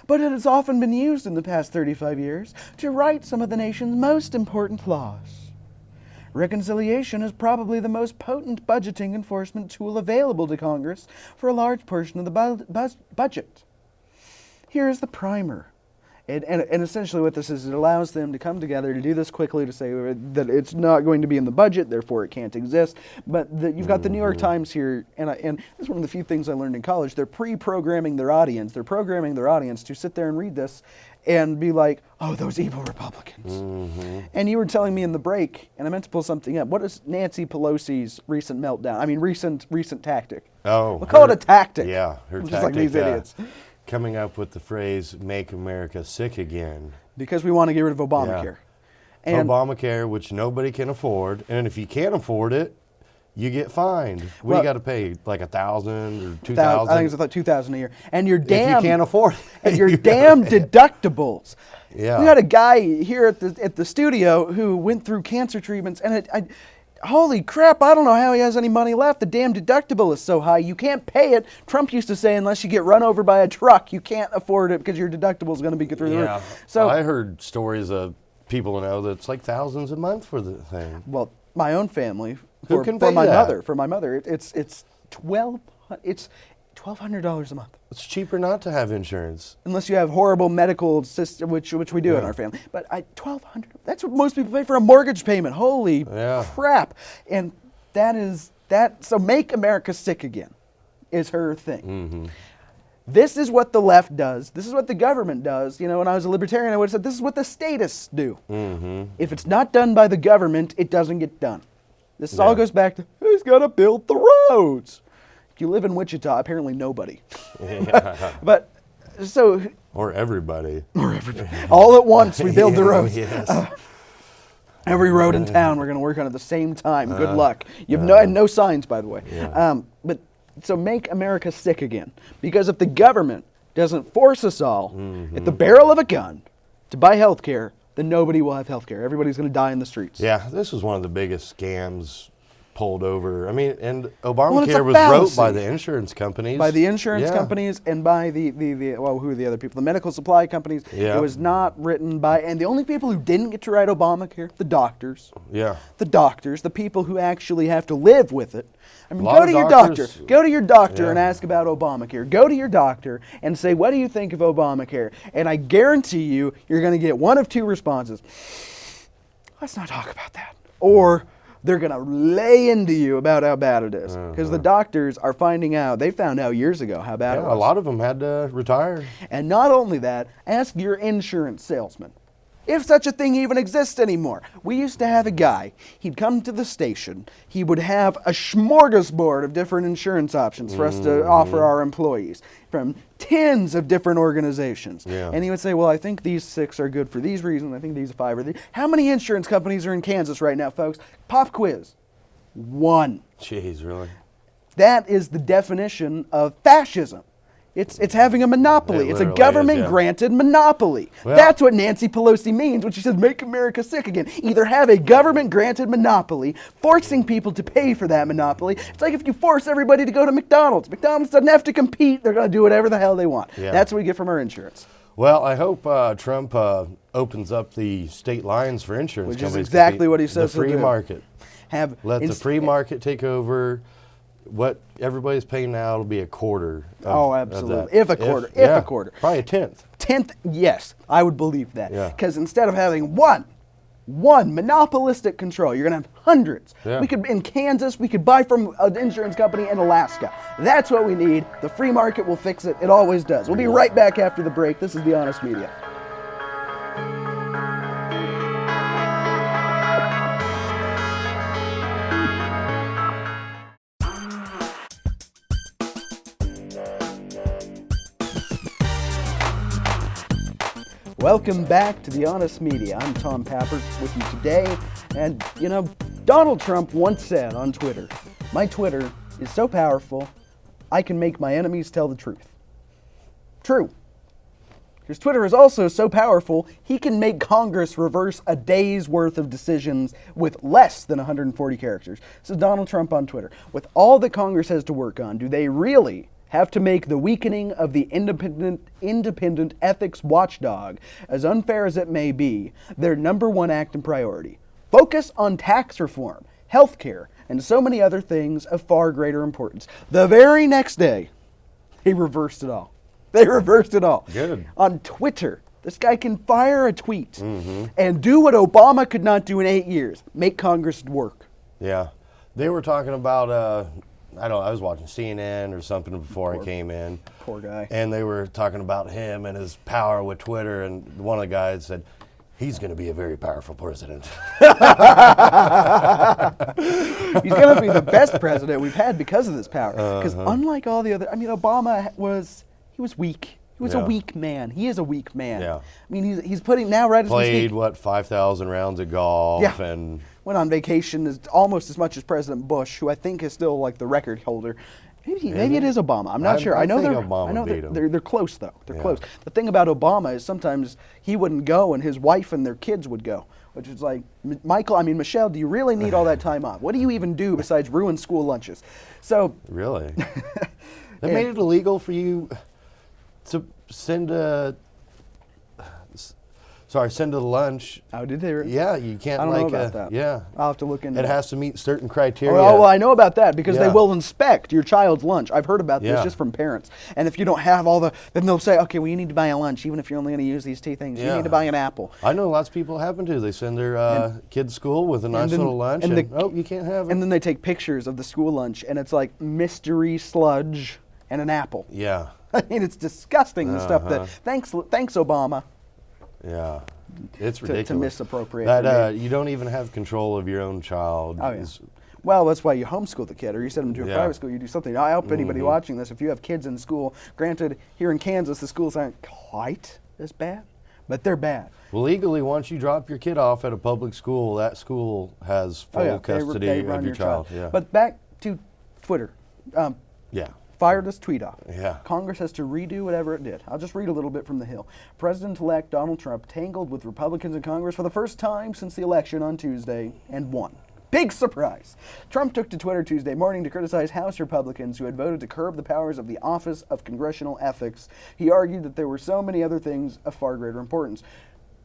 Speaker 1: but it has often been used in the past 35 years to write some of the nation's most important laws. Reconciliation is probably the most potent budgeting enforcement tool available to Congress for a large portion of the budget. Here's the primer. And essentially what this is, it allows them to come together to do this quickly, to say that it's not going to be in the budget, therefore it can't exist. But you've got the New York Times here, and this is one of the few things I learned in college. They're pre-programming their audience. They're programming their audience to sit there and read this and be like, oh, those evil Republicans. And you were telling me in the break, and I meant to pull something up. What is Nancy Pelosi's recent meltdown? I mean, recent tactic.
Speaker 2: Oh.
Speaker 1: We'll call it a tactic.
Speaker 2: Yeah, her
Speaker 1: just
Speaker 2: tactic.
Speaker 1: like these idiots.
Speaker 2: Coming up with the phrase, make America sick again.
Speaker 1: Because we want to get rid of Obamacare.
Speaker 2: Yeah.
Speaker 1: And
Speaker 2: Obamacare, which nobody can afford. And if you can't afford it, you get fined. What do you got to pay? Like $1,000 or $2,000?
Speaker 1: I think it's about $2,000 a year. And your
Speaker 2: If
Speaker 1: damn
Speaker 2: you can't afford it.
Speaker 1: and your damn deductibles.
Speaker 2: Yeah.
Speaker 1: We had a guy here at the studio who went through cancer treatments, and holy crap, I don't know how he has any money left. The damn deductible is so high. You can't pay it. Trump used to say, unless you get run over by a truck, you can't afford it because your deductible is going to be through the roof. So
Speaker 2: I heard stories of people I know that's like thousands a month for the thing.
Speaker 1: Well, my own family,
Speaker 2: Who can pay
Speaker 1: my
Speaker 2: that?
Speaker 1: mother, for my mother, it's $1,200 a month.
Speaker 2: It's cheaper not to have insurance.
Speaker 1: Unless you have horrible medical system, which we do in our family. But $1,200, that's what most people pay for a mortgage payment. Holy crap. And so make America sick again is her thing. This is what the left does. This is what the government does. When I was a libertarian, I would have said this is what the statists do. If it's not done by the government, it doesn't get done. This all goes back to who's got to build the roads. If you live in Wichita, apparently nobody. But so.
Speaker 2: Or everybody.
Speaker 1: All at once we build the roads.
Speaker 2: Yes.
Speaker 1: Every road in town we're going to work on at the same time. Good luck. You have no signs, by the way.
Speaker 2: Yeah.
Speaker 1: But so make America sick again. Because if the government doesn't force us all at the barrel of a gun to buy health care, then nobody will have health care. Everybody's going to die in the streets.
Speaker 2: Yeah, this was one of the biggest scams pulled over. I mean, and
Speaker 1: it's
Speaker 2: Obamacare
Speaker 1: a
Speaker 2: was wrote by
Speaker 1: fallacy.
Speaker 2: the insurance companies.
Speaker 1: By the insurance
Speaker 2: Yeah.
Speaker 1: companies and by the well, who are the other people? The medical supply companies.
Speaker 2: Yeah.
Speaker 1: It was not written by, and the only people who didn't get to write Obamacare, the doctors.
Speaker 2: Yeah.
Speaker 1: The doctors, the people who actually have to live with it. I mean,
Speaker 2: lot
Speaker 1: go
Speaker 2: of
Speaker 1: to your
Speaker 2: doctors-
Speaker 1: doctor. Go to your doctor
Speaker 2: Yeah.
Speaker 1: and ask about Obamacare. Go to your doctor and say, what do you think of Obamacare? And I guarantee you, you're going to get one of two responses. Let's not talk about that. Or they're going to lay into you about how bad it is. Because the doctors are finding out, they found out years ago how bad it
Speaker 2: Yeah,
Speaker 1: was.
Speaker 2: a lot of them had to retire.
Speaker 1: And not only that, ask your insurance salesman. If such a thing even exists anymore. We used to have a guy, he'd come to the station, he would have a smorgasbord of different insurance options for us to offer our employees from tens of different organizations.
Speaker 2: Yeah.
Speaker 1: And he would say, well, I think these 6 are good for these reasons, I think these 5 are these. How many insurance companies are in Kansas right now, folks? Pop quiz. 1.
Speaker 2: Jeez, really?
Speaker 1: That is the definition of fascism. It's having a monopoly.
Speaker 2: It
Speaker 1: It's a
Speaker 2: literally is,
Speaker 1: government-granted monopoly.
Speaker 2: Well-
Speaker 1: That's what Nancy Pelosi means when she says, make America sick again. Either have a government-granted monopoly, forcing people to pay for that monopoly. It's like if you force everybody to go to McDonald's. McDonald's doesn't have to compete. They're going to do whatever the hell they want.
Speaker 2: Yeah.
Speaker 1: That's what we get from our insurance.
Speaker 2: Well, I hope Trump opens up the state lines for insurance
Speaker 1: Which is
Speaker 2: companies. to
Speaker 1: exactly
Speaker 2: be
Speaker 1: what he says
Speaker 2: The free
Speaker 1: he'll do.
Speaker 2: market. Let the
Speaker 1: Inst-
Speaker 2: free market take over. What everybody's paying now will be a quarter.
Speaker 1: Oh,
Speaker 2: of
Speaker 1: absolutely.
Speaker 2: that.
Speaker 1: If a quarter.
Speaker 2: Probably a tenth.
Speaker 1: 10th, yes, I would believe that.
Speaker 2: Yeah.
Speaker 1: Because instead of having one monopolistic control, you're going to have hundreds.
Speaker 2: Yeah.
Speaker 1: We could, in Kansas, we could buy from an insurance company in Alaska. That's what we need. The free market will fix it. It always does. We'll be right back after the break. This is The Honest Media. Welcome back to The Honest Media. I'm Tom Papper with you today. And, you know, Donald Trump once said on Twitter, my Twitter is so powerful, I can make my enemies tell the truth. True. Because Twitter is also so powerful, he can make Congress reverse a day's worth of decisions with less than 140 characters. This is Donald Trump on Twitter. With all that Congress has to work on, do they really have to make the weakening of the independent ethics watchdog, as unfair as it may be, their number one act and priority? Focus on tax reform, health care, and so many other things of far greater importance. The very next day, he reversed it all. They reversed it all.
Speaker 2: Good.
Speaker 1: On Twitter, this guy can fire a tweet and do what Obama could not do in 8 years, make Congress work.
Speaker 2: Yeah. They were talking about, I was watching CNN or something before I came in.
Speaker 1: Poor guy.
Speaker 2: And they were talking about him and his power with Twitter. And one of the guys said, he's going to be a very powerful president.
Speaker 1: He's going to be the best president we've had because of this power. Because unlike all the other, Obama was weak. He was a
Speaker 2: Yeah.
Speaker 1: weak man. He is a weak man.
Speaker 2: Yeah.
Speaker 1: I mean, he's putting now right as we
Speaker 2: Played,
Speaker 1: speak.
Speaker 2: 5,000 rounds of golf.
Speaker 1: Yeah.
Speaker 2: And
Speaker 1: Went on vacation almost as much as President Bush, who I think is still like the record holder. Maybe it is Obama. I'm not
Speaker 2: I-
Speaker 1: sure.
Speaker 2: I
Speaker 1: know
Speaker 2: think
Speaker 1: they're
Speaker 2: Obama
Speaker 1: I know
Speaker 2: beat him.
Speaker 1: they're close though. They're
Speaker 2: Yeah.
Speaker 1: close. The thing about Obama is sometimes he wouldn't go and his wife and their kids would go, which is like, Michelle, do you really need all that time off? What do you even do besides ruin school lunches? So
Speaker 2: really? They made it illegal for you to send a lunch.
Speaker 1: how did they?
Speaker 2: Yeah, you can't
Speaker 1: I don't
Speaker 2: like
Speaker 1: know about that.
Speaker 2: Yeah.
Speaker 1: I'll have to look into
Speaker 2: It
Speaker 1: that.
Speaker 2: has to meet certain criteria.
Speaker 1: Oh, well, I know about that because they
Speaker 2: Yeah.
Speaker 1: will inspect your child's lunch. I've heard about this
Speaker 2: Yeah.
Speaker 1: just from parents. And if you don't have then they'll say, okay, well, you need to buy a lunch, even if you're only going to use these 2 things. You
Speaker 2: Yeah.
Speaker 1: need to buy an apple.
Speaker 2: I know lots of people happen to. They send their kids to school with a nice
Speaker 1: then-
Speaker 2: little lunch,
Speaker 1: and
Speaker 2: and,
Speaker 1: the-
Speaker 2: you can't have it.
Speaker 1: And then they take pictures of the school lunch, and it's like mystery sludge and an apple.
Speaker 2: Yeah,
Speaker 1: I mean, it's disgusting, the stuff that,
Speaker 2: Uh-huh.
Speaker 1: thanks, Obama.
Speaker 2: yeah. It's
Speaker 1: To
Speaker 2: ridiculous.
Speaker 1: misappropriate
Speaker 2: That
Speaker 1: your name.
Speaker 2: you don't even have control of your own child.
Speaker 1: Oh, yeah.
Speaker 2: is-
Speaker 1: Well, that's why you homeschool the kid, or you send them to a
Speaker 2: Yeah.
Speaker 1: private school, you do something. I hope anybody watching this, if you have kids in school, granted, here in Kansas, the schools aren't quite as bad, but they're bad.
Speaker 2: Well, legally, once you drop your kid off at a public school, that school has full
Speaker 1: They
Speaker 2: custody
Speaker 1: run
Speaker 2: of your child. Yeah.
Speaker 1: But back to Twitter.
Speaker 2: yeah.
Speaker 1: Fired this tweet off.
Speaker 2: Yeah.
Speaker 1: Congress has to redo whatever it did. I'll just read a little bit from the Hill. President-elect Donald Trump tangled with Republicans in Congress for the first time since the election on Tuesday and won.
Speaker 3: Big surprise. Trump took to Twitter Tuesday morning to criticize House Republicans who had voted to curb the powers of the Office of Congressional Ethics. He argued that there were so many other things of far greater importance.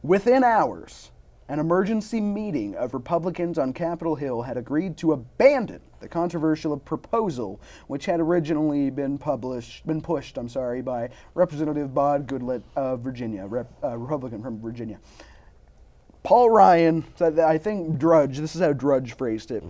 Speaker 3: Within hours, an emergency meeting of Republicans on Capitol Hill had agreed to abandon the controversial proposal, which had originally been pushed by Representative Bob Goodlatte of Virginia, Republican from Virginia. Paul Ryan, I think Drudge, this is how Drudge phrased it.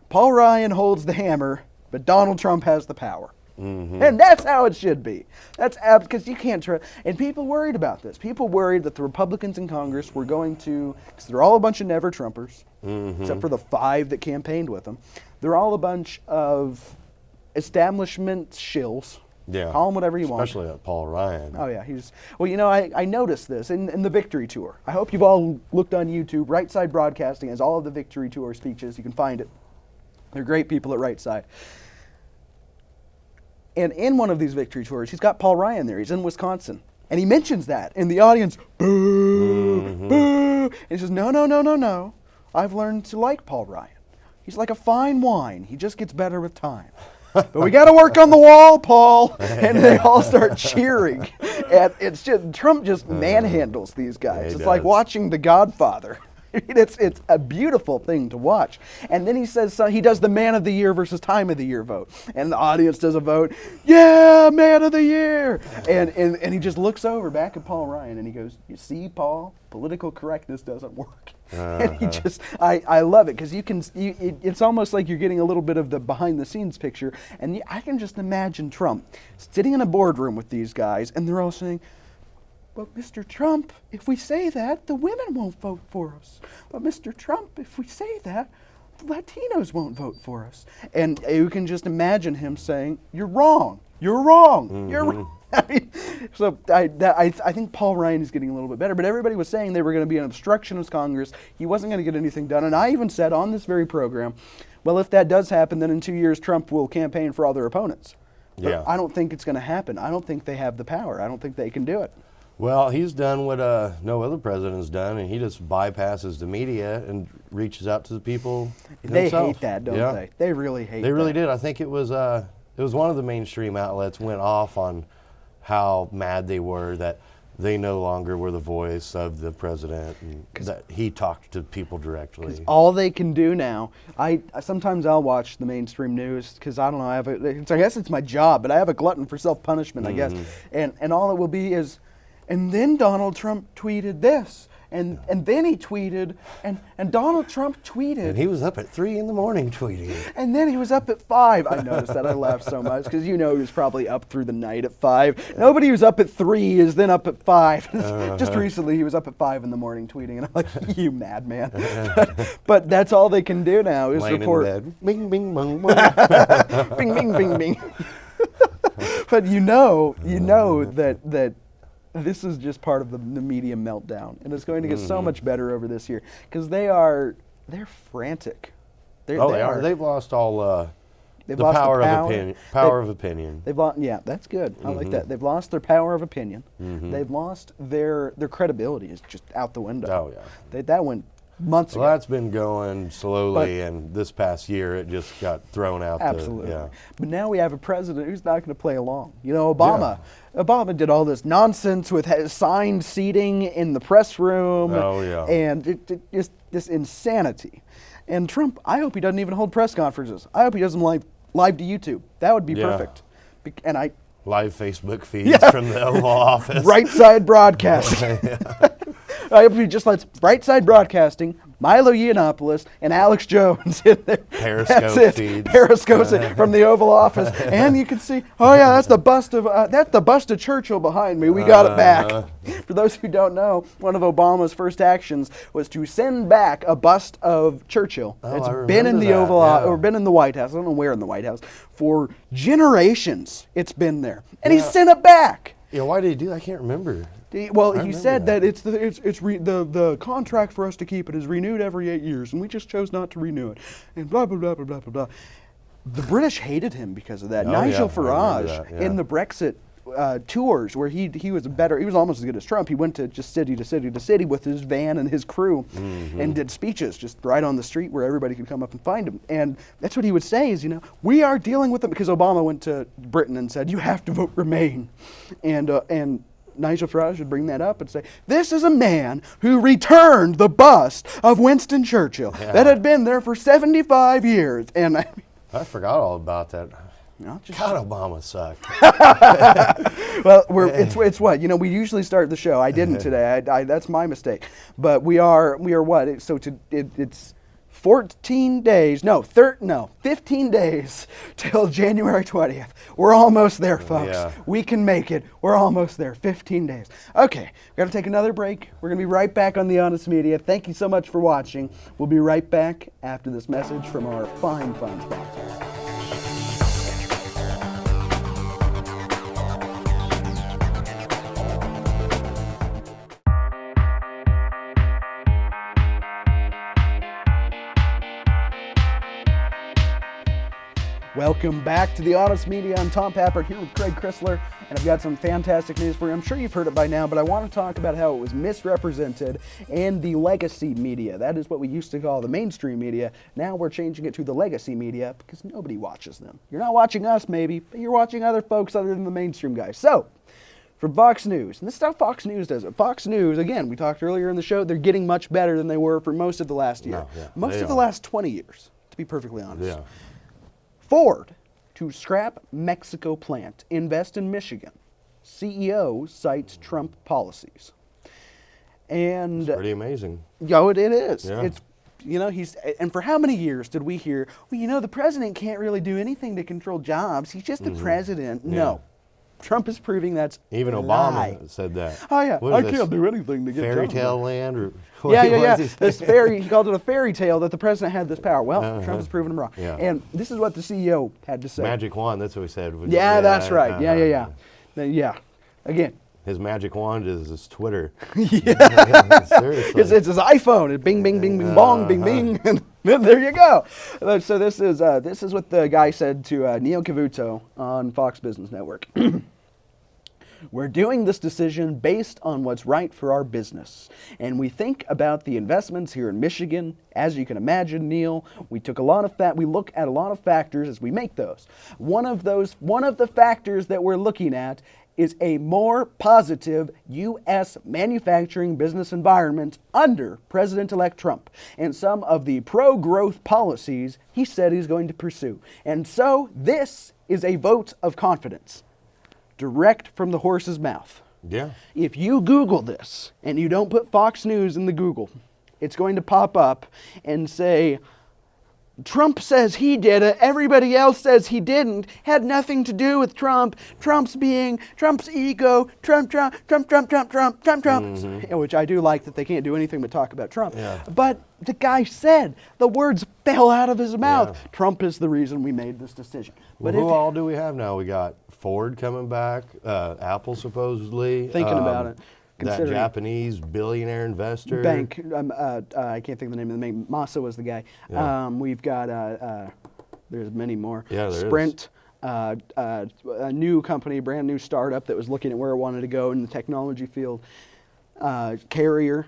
Speaker 3: Paul Ryan holds the hammer, but Donald Trump has the power. And that's how it should be. That's because you can't trust. And people worried about this. People worried that the Republicans in Congress were going to, because they're all a bunch of never-Trumpers, except for the 5 that campaigned with them. They're all a bunch of establishment shills.
Speaker 2: Yeah.
Speaker 3: Call him whatever you want.
Speaker 2: Especially Paul Ryan.
Speaker 3: Oh, yeah. I noticed this in the Victory Tour. I hope you've all looked on YouTube. Right Side Broadcasting has all of the Victory Tour speeches. You can find it. They're great people at Right Side. And in one of these Victory Tours, he's got Paul Ryan there. He's in Wisconsin. And he mentions that. And the audience, boo, boo. And he says, no. I've learned to like Paul Ryan. He's like a fine wine. He just gets better with time. But we got to work on the wall, Paul. And they all start cheering. And it's just, Trump just manhandles these guys. It's like watching The Godfather. It's a beautiful thing to watch. And then he says he does the Man of the Year versus Time of the Year vote. And the audience does a vote, yeah, Man of the Year. And he just looks over back at Paul Ryan and he goes, you see, Paul, political correctness doesn't work. And he just, I love it because it's almost like you're getting a little bit of the behind the scenes picture. And I can just imagine Trump sitting in a boardroom with these guys and they're all saying, but Mr. Trump, if we say that, the women won't vote for us. But Mr. Trump, if we say that, the Latinos won't vote for us. And you can just imagine him saying, you're wrong. You're wrong. You're wrong. I think Paul Ryan is getting a little bit better, but everybody was saying they were going to be an obstructionist Congress. He wasn't going to get anything done. And I even said on this very program, well, if that does happen, then in 2 years, Trump will campaign for all their opponents. But I don't think it's going to happen. I don't think they have the power. I don't think they can do it.
Speaker 2: Well, he's done what no other president's done, and he just bypasses the media and reaches out to the people
Speaker 3: They
Speaker 2: himself.
Speaker 3: hate that, don't they? They really hate that.
Speaker 2: They really did. I think it was one of the mainstream outlets went off on how mad they were that they no longer were the voice of the president and that he talked to people directly.
Speaker 3: All they can do now, sometimes I'll watch the mainstream news because I don't know, I guess it's my job, but I have a glutton for self-punishment, I guess. And all it will be is, and then Donald Trump tweeted this, and then he tweeted, and Donald Trump tweeted.
Speaker 2: And he was up at 3 a.m. tweeting.
Speaker 3: And then he was up at 5. I noticed that. I laughed so much because he was probably up through the night at 5. Nobody who's up at 3 is then up at 5. Just recently he was up at 5 in the morning tweeting, and I'm like, you madman. But that's all they can do now is
Speaker 2: Laying
Speaker 3: report.
Speaker 2: in bed. Bing, bing, bong, bong.
Speaker 3: Bing, bing, bing, bing. But you know that this is just part of the media meltdown, and it's going to get so much better over this year because they're frantic.
Speaker 2: They are. They've lost all the power of opinion.
Speaker 3: They've lost. Yeah, that's good. I like that. They've lost their power of opinion. They've lost their credibility is just out the window.
Speaker 2: Oh yeah.
Speaker 3: That went months ago.
Speaker 2: Well, that's been going slowly, and this past year it just got thrown out.
Speaker 3: Absolutely. But now we have a president who's not going to play along. You know, Obama did all this nonsense with assigned seating in the press room.
Speaker 2: Oh, yeah.
Speaker 3: And just this insanity. And Trump, I hope he doesn't even hold press conferences. I hope he does them live to YouTube. That would be perfect. And
Speaker 2: live Facebook feeds from the Oval Office.
Speaker 3: Right Side Broadcasting. I hope he just lets Right Side Broadcasting, Milo Yiannopoulos, and Alex Jones in there.
Speaker 2: Periscope feeds.
Speaker 3: Periscopes it from the Oval Office, and you can see. Oh yeah, that's the bust of Churchill behind me. We got it back. For those who don't know, one of Obama's first actions was to send back a bust of Churchill. It's been in the Oval or been in the White House. I don't know where in the White House for generations. It's been there, and he sent it back.
Speaker 2: Yeah, why did he do that? I can't remember.
Speaker 3: Well, he said that the contract for us to keep it is renewed every 8 years, and we just chose not to renew it, and blah blah blah blah blah blah blah. The British hated him because of that. Nigel Farage in the Brexit tours where he was better. He was almost as good as Trump. He went to just city to city to city with his van and his crew, and did speeches just right on the street where everybody could come up and find him. And that's what he would say is, we are dealing with them, because Obama went to Britain and said, you have to vote Remain, and Nigel Farage would bring that up and say, this is a man who returned the bust of Winston Churchill that had been there for 75 years. And
Speaker 2: I forgot all about that. God, Obama sucked.
Speaker 3: Well, it's what we usually start the show. I didn't today. I that's my mistake. But we are what? It's 14 days. No, 15 days till January 20th. We're almost there, folks.
Speaker 2: Yeah.
Speaker 3: We can make it. We're almost there. 15 days. Okay, we got to take another break. We're going to be right back on The Honest Media. Thank you so much for watching. We'll be right back after this message from our fine sponsors. Welcome back to The Honest Media. I'm Tom Pappert here with Craig Chrysler, and I've got some fantastic news for you. I'm sure you've heard it by now, but I want to talk about how it was misrepresented in the legacy media. That is what we used to call the mainstream media. Now we're changing it to the legacy media because nobody watches them. You're not watching us, maybe, but you're watching other folks other than the mainstream guys. So, from Fox News, and this is how Fox News does it. Fox News, again, we talked earlier in the show, they're getting much better than they were for most of the last year. Most of the last 20 years, to be perfectly honest.
Speaker 2: Yeah.
Speaker 3: Ford to scrap Mexico plant, invest in Michigan. CEO cites Trump policies. And
Speaker 2: It's pretty amazing.
Speaker 3: it is.
Speaker 2: Yeah.
Speaker 3: It's and for how many years did we hear, the president can't really do anything to control jobs. He's just the president.
Speaker 2: Yeah.
Speaker 3: No. Trump is proving that's
Speaker 2: Even
Speaker 3: a
Speaker 2: Obama
Speaker 3: lie.
Speaker 2: said that.
Speaker 3: Oh yeah,
Speaker 2: What
Speaker 3: I
Speaker 2: is this,
Speaker 3: can't do anything to get
Speaker 2: fairy
Speaker 3: jobs.
Speaker 2: tale land or
Speaker 3: Yeah.
Speaker 2: he
Speaker 3: This he called it a fairy tale that the president had this power. Well, Trump has proven him wrong.
Speaker 2: Yeah.
Speaker 3: And this is what the CEO had to say.
Speaker 2: magic wand. That's what he said.
Speaker 3: Yeah, that's right. Yeah. Again.
Speaker 2: His magic wand is his Twitter.
Speaker 3: Seriously. It's his iPhone. It's bing, bing, bing, bing, bong, bing, bing, and then there you go. So this is what the guy said to Neil Cavuto on Fox Business Network. We're doing this decision based on what's right for our business. And we think about the investments here in Michigan. As you can imagine, Neil, we look at a lot of factors as we make those. One of the factors that we're looking at is a more positive U.S. manufacturing business environment under President-elect Trump and some of the pro-growth policies he said he's going to pursue. And so this is a vote of confidence. Direct from the horse's mouth.
Speaker 2: Yeah.
Speaker 3: If you Google this and you don't put Fox News in the Google, it's going to pop up and say, Trump says he did it, everybody else says he didn't, had nothing to do with Trump, Trump's ego, Trump, which I do like that they can't do anything but talk about Trump.
Speaker 2: Yeah.
Speaker 3: But the guy said, the words fell out of his mouth.
Speaker 2: Yeah.
Speaker 3: Trump is the reason we made this decision.
Speaker 2: But who all do we have now? We got Ford coming back, Apple supposedly.
Speaker 3: Thinking about it.
Speaker 2: That Japanese billionaire investor.
Speaker 3: Bank, I can't think of the name of the bank. Masa was the guy.
Speaker 2: Yeah.
Speaker 3: We've got, there's many more.
Speaker 2: Yeah, there
Speaker 3: Sprint, a new company, brand new startup that was looking at where it wanted to go in the technology field. Carrier,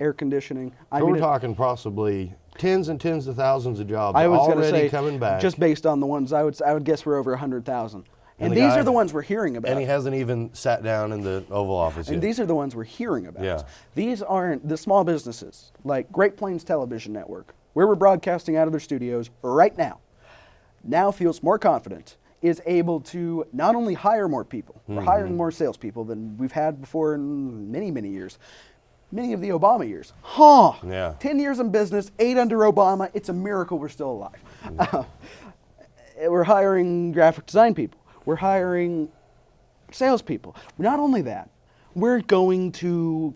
Speaker 3: air conditioning.
Speaker 2: We're talking possibly tens and tens of thousands of jobs
Speaker 3: I was going to
Speaker 2: already
Speaker 3: say,
Speaker 2: coming back.
Speaker 3: just based on the ones, I would guess we're over 100,000. And
Speaker 2: the
Speaker 3: these
Speaker 2: guy-
Speaker 3: are the ones we're hearing about.
Speaker 2: And he hasn't even sat down in the Oval Office yet.
Speaker 3: And these are the ones we're hearing about.
Speaker 2: Yeah.
Speaker 3: These aren't the small businesses like Great Plains Television Network, where we're broadcasting out of their studios right now feels more confident, is able to not only hire more people, we're hiring more salespeople than we've had before in many, many years. Many of the Obama years.
Speaker 2: Yeah.
Speaker 3: 10 years in business, 8 under Obama. It's a miracle we're still alive. We're hiring graphic design people. We're hiring salespeople. Not only that, we're going to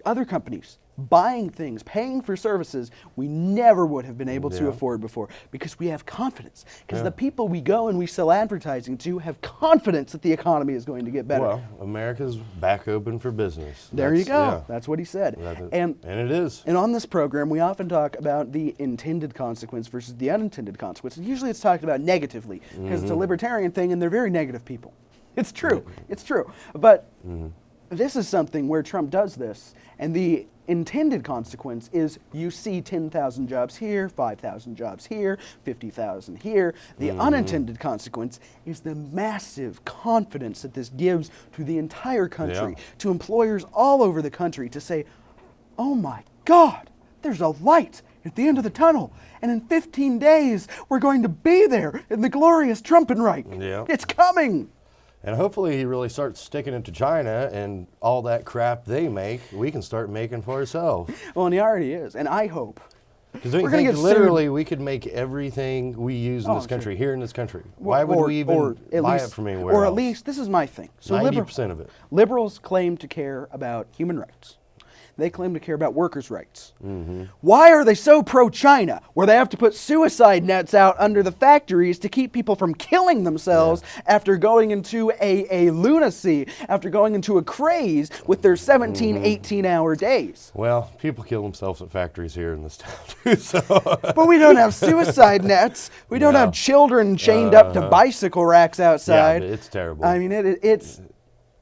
Speaker 3: other companies, buying things, paying for services we never would have been able to afford before because we have confidence. Because the people we go and we sell advertising to have confidence that the economy is going to get better.
Speaker 2: Well, America's back open for business.
Speaker 3: There you go.
Speaker 2: Yeah.
Speaker 3: That's what he said.
Speaker 2: And it is.
Speaker 3: And on this program, we often talk about the intended consequence versus the unintended consequence. And usually it's talked about negatively because it's a libertarian thing and they're very negative people. It's true. It's true. But this is something where Trump does this, and the intended consequence is you see 10,000 jobs here, 5,000 jobs here, 50,000 here. The unintended consequence is the massive confidence that this gives to the entire country, to employers all over the country to say, oh my God, there's a light at the end of the tunnel. And in 15 days, we're going to be there in the glorious Trumpenreich.
Speaker 2: Yeah.
Speaker 3: It's coming.
Speaker 2: And hopefully he really starts sticking it to China, and all that crap they make, we can start making for ourselves.
Speaker 3: Well, and he already is. And I hope.
Speaker 2: Because don't you
Speaker 3: We're gonna
Speaker 2: think
Speaker 3: get
Speaker 2: literally we could make everything we use in this country, here in this country? Why would we even buy it from anywhere
Speaker 3: Or
Speaker 2: else?
Speaker 3: at least, this is my thing. So
Speaker 2: 90% of it.
Speaker 3: Liberals claim to care about human rights. They claim to care about workers' rights. Why are they so pro-China, where they have to put suicide nets out under the factories to keep people from killing themselves after going into a lunacy, after going into a craze with their 17, 18-hour days?
Speaker 2: Well, people kill themselves at factories here in this town too, so.
Speaker 3: But we don't have suicide nets. We don't have children chained up to bicycle racks outside.
Speaker 2: Yeah, it's terrible.
Speaker 3: I mean,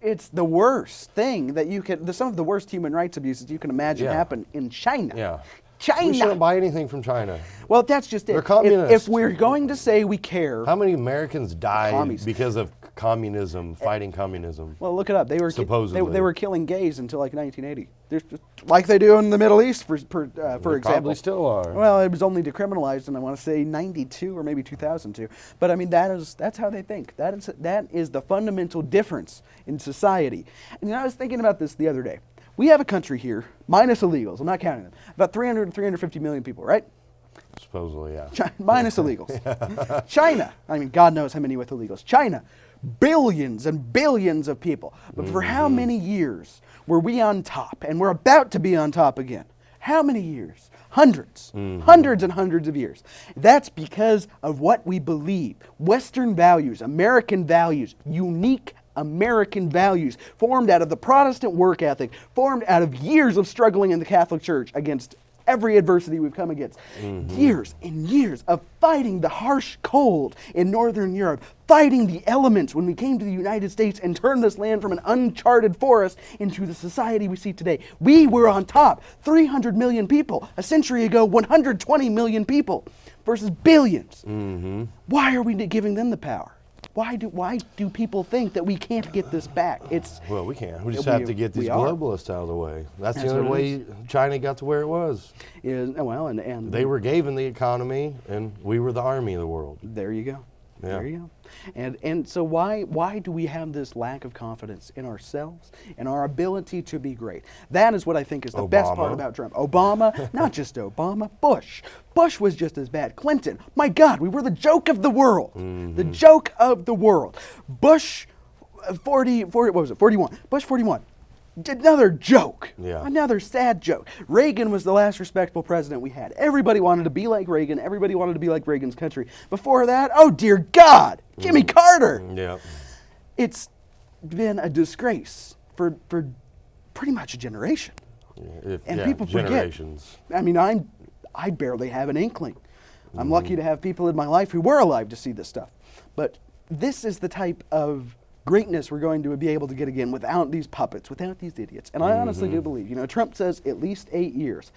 Speaker 3: it's the worst thing that you can, some of the worst human rights abuses you can imagine happen in China.
Speaker 2: Yeah.
Speaker 3: China.
Speaker 2: We shouldn't buy anything from China.
Speaker 3: Well, that's just it.
Speaker 2: They're communists.
Speaker 3: If we're going to say we care.
Speaker 2: How many Americans died
Speaker 3: Commies.
Speaker 2: because of communism, fighting communism?
Speaker 3: Well, look it up. They were
Speaker 2: Supposedly.
Speaker 3: they were killing gays until like 1980. There's just, like they do in the Middle East, for example.
Speaker 2: Probably still are.
Speaker 3: Well, it was only decriminalized in, I want to say, 92 or maybe 2002. But I mean, that's how they think. That is the fundamental difference in society. And you know, I was thinking about this the other day. We have a country here, minus illegals, I'm not counting them, about 350 million people, right?
Speaker 2: Supposedly, yeah.
Speaker 3: Minus illegals. China, I mean, God knows how many with illegals. China, billions and billions of people. But for how many years were we on top? And we're about to be on top again. How many years? Hundreds. Hundreds and hundreds of years. That's because of what we believe. Western values, American values, unique American values, formed out of the Protestant work ethic, formed out of years of struggling in the Catholic Church against every adversity we've come against. Years and years of fighting the harsh cold in Northern Europe, fighting the elements when we came to the United States and turned this land from an uncharted forest into the society we see today. We were on top. 300 million people. A century ago, 120 million people versus billions. Why are we giving them the power? Why do people think that we can't get this back?
Speaker 2: Well, we can. We just have to get these globalists out of the way. That's the only way China got to where it was.
Speaker 3: And
Speaker 2: They were given the economy, and we were the army of the world.
Speaker 3: There you go.
Speaker 2: Yeah.
Speaker 3: There you go. And so why do we have this lack of confidence in ourselves and our ability to be great? That is what I think is the best part about Trump. Obama, not just Obama, Bush. Bush was just as bad. Clinton, my God, we were the joke of the world. The joke of the world. Bush, 40 what was it, 41. Bush, 41. Another joke.
Speaker 2: Yeah.
Speaker 3: Another sad joke. Reagan was the last respectable president we had. Everybody wanted to be like Reagan. Everybody wanted to be like Reagan's country. Before that, oh dear God, Jimmy Carter.
Speaker 2: Yeah.
Speaker 3: It's been a disgrace for pretty much a generation. And people forget.
Speaker 2: Generations.
Speaker 3: I mean, I barely have an inkling. I'm lucky to have people in my life who were alive to see this stuff. But this is the type of greatness we're going to be able to get again without these puppets, without these idiots. And I honestly do believe, Trump says at least 8 years.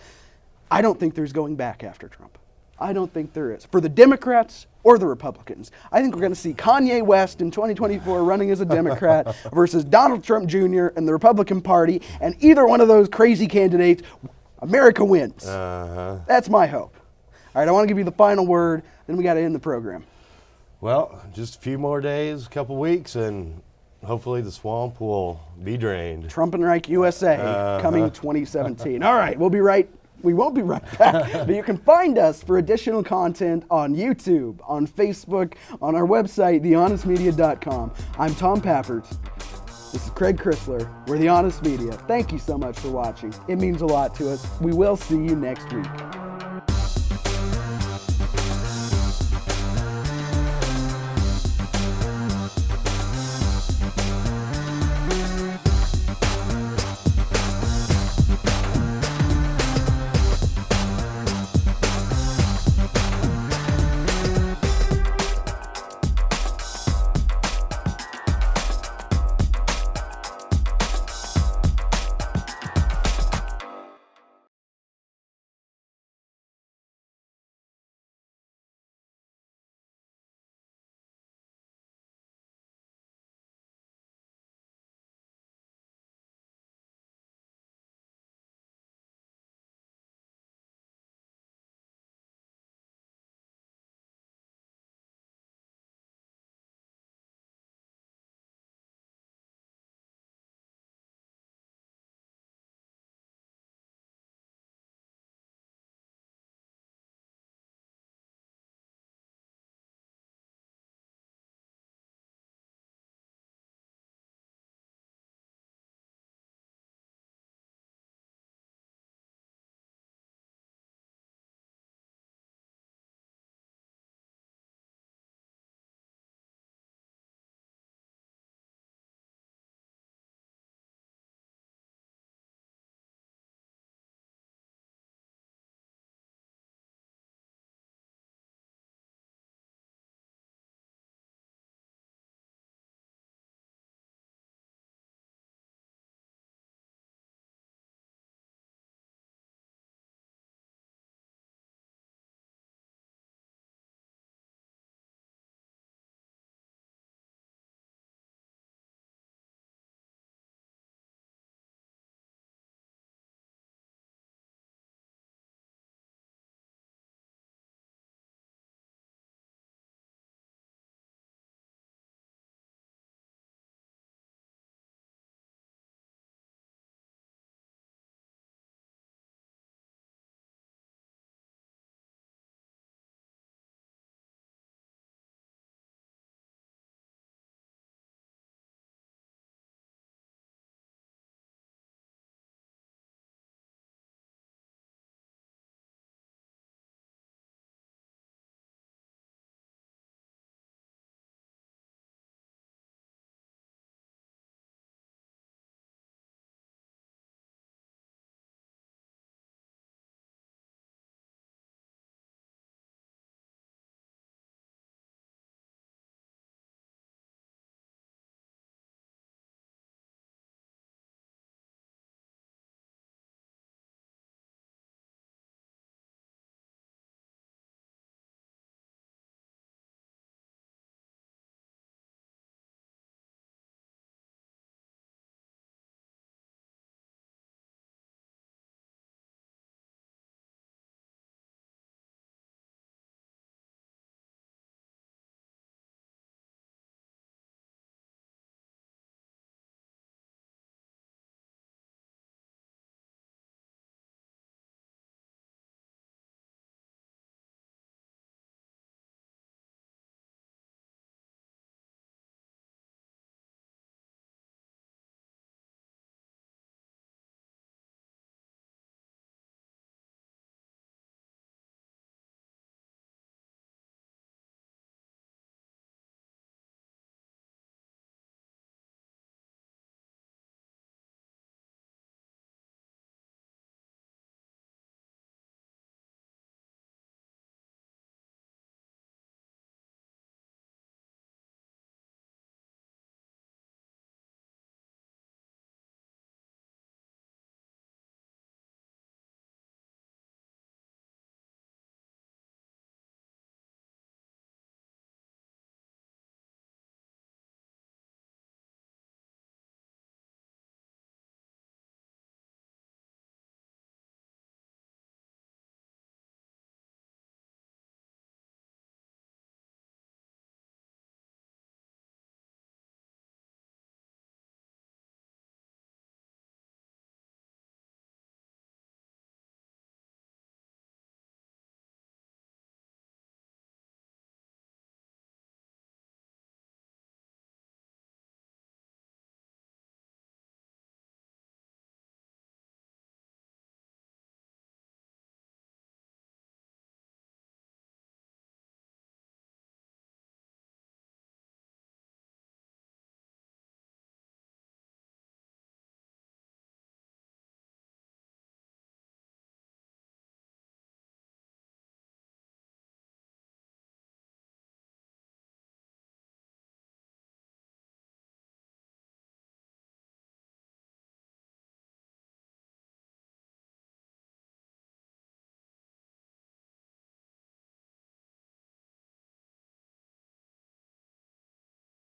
Speaker 3: I don't think there's going back after Trump. I don't think there is. For the Democrats or the Republicans. I think we're going to see Kanye West in 2024 running as a Democrat versus Donald Trump Jr. and the Republican Party. And either one of those crazy candidates, America wins. That's my hope. All right, I want to give you the final word, then we got to end the program.
Speaker 2: Well, just a few more days, a couple weeks, and hopefully the swamp will be drained.
Speaker 3: Trumpenreich USA coming 2017. All right, we won't be right back, but you can find us for additional content on YouTube, on Facebook, on our website, thehonestmedia.com. I'm Tom Pappert. This is Craig Chrysler. We're The Honest Media. Thank you so much for watching. It means a lot to us. We will see you next week.